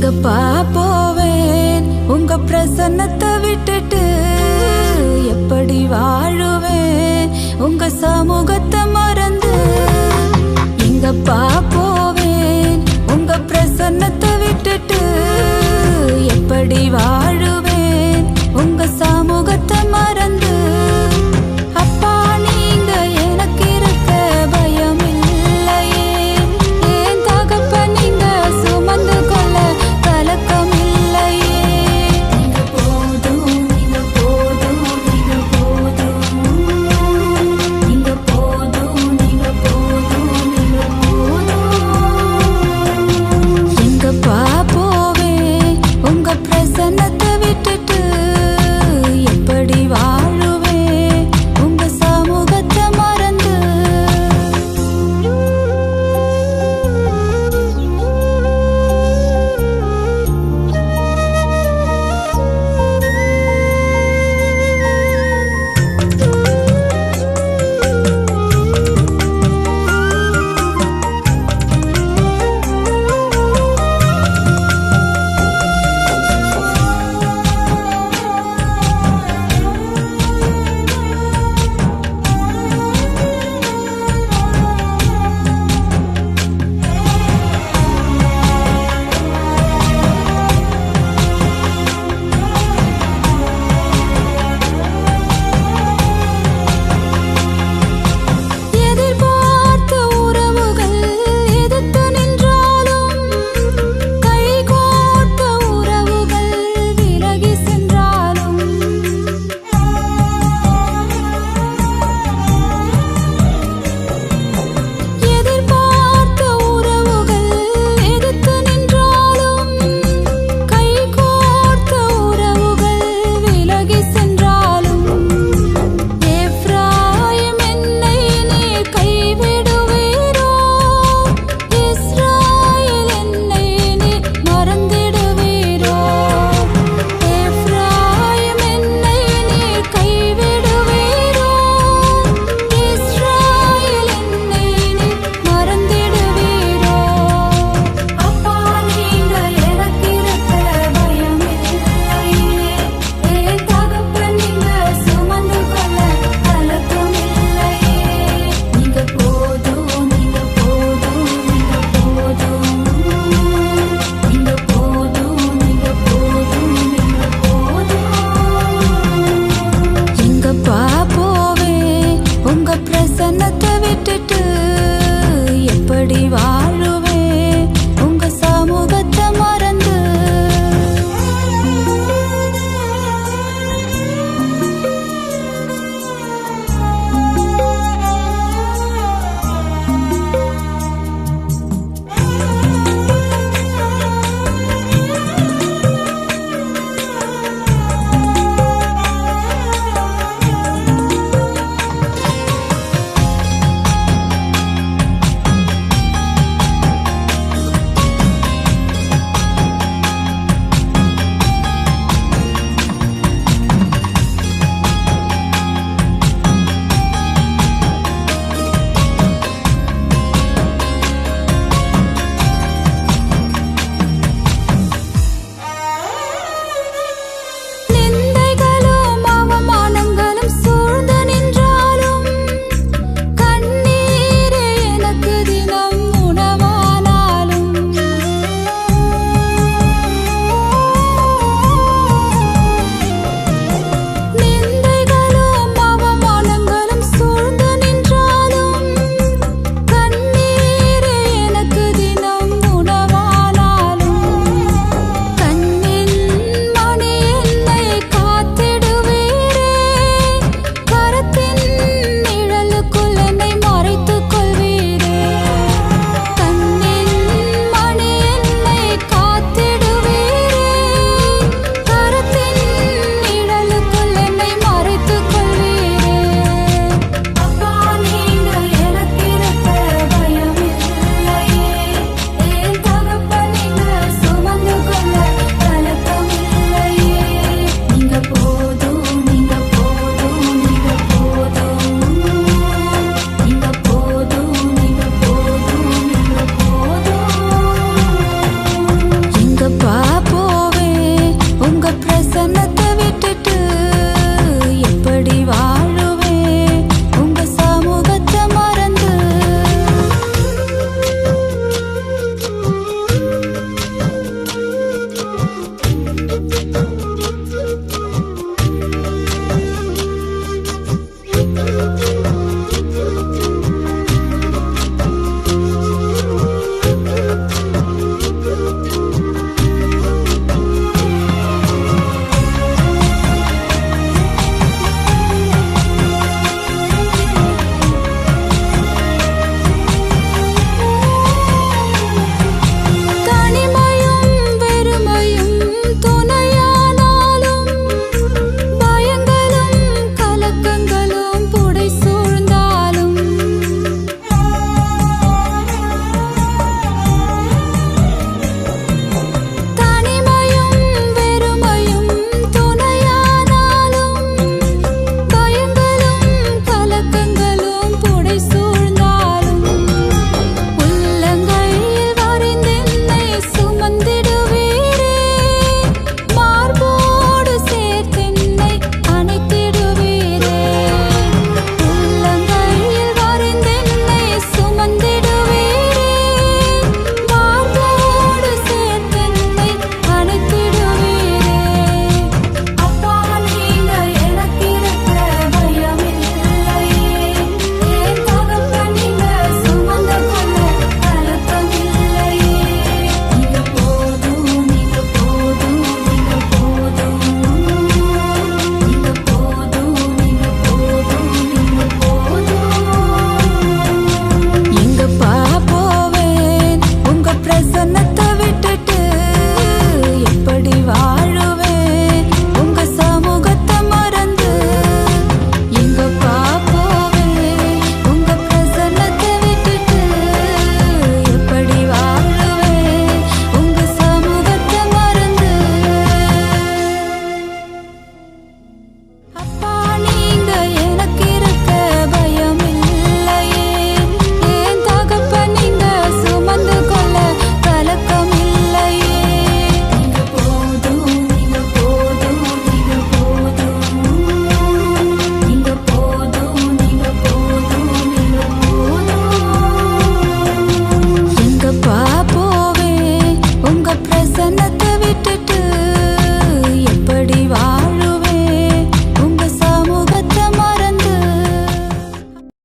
எங்கப்பா போவேன் உங்க பிரசன்னத்தை விட்டுட்டு, எப்படி வாழுவேன் உங்க சமூகத்தை மறந்து. எங்கப்பா போவேன் உங்க பிரசன்னத்தை விட்டுட்டு, எப்படி வாழுவேன் உங்க சமூகத்தை மறந்து. அப்பா நீங்க எனக்கு இருக்க பயம் இல்லையே, ஏன் தகப்ப நீங்க சுமந்து கொள்ள கலக்கம் இல்லையே. நீங்க போதும், நீங்க போதும், நீங்க போதும், நீங்க போதும், நீங்க போதும், நீங்க போதும். எங்கப்பா போவேன் உங்க பிரசன்னத்தை விட்டுட்டு, எப்படி வாழுவேன் உங்க சமூகத்தை மறந்து. எதிர்பார்த்த உறவுகள் எதிர்த்து நின்றாலும், கைகோர்த்த உறவுகள் விலகி சென்றாலும், எதிர்பார்த்த உறவுகள் எதிர்த்து நின்றாலும், கைகோர்த்த உறவுகள் விலகி சென்றாலும், எப்ராயிம் என்னை நீர் கைவிடுவீரோ, இஸ்ராயேல் என்னை நீர் மறந்திடுவீரோ. எப்ராயிம் என்னை நீர் கைவிடுவீரோ, இஸ்ராயேல் என்னை நீர் மறந்திடுவீரோ. அப்பா நீங்க எனக்கு இருக்க பயம் இல்லையே, ஏன் தகப்ப நீங்க சுமந்து கொள்ள கலக்கம் இல்லையே. நீங்க போதும், நீங்க போதும், நீங்க போதும், நீங்க போதும், நீங்க போதும், நீங்க போதும். எங்கப்பா போவேன் உங்க பிரசன்னத்தை விட்டுட்டு, எப்படி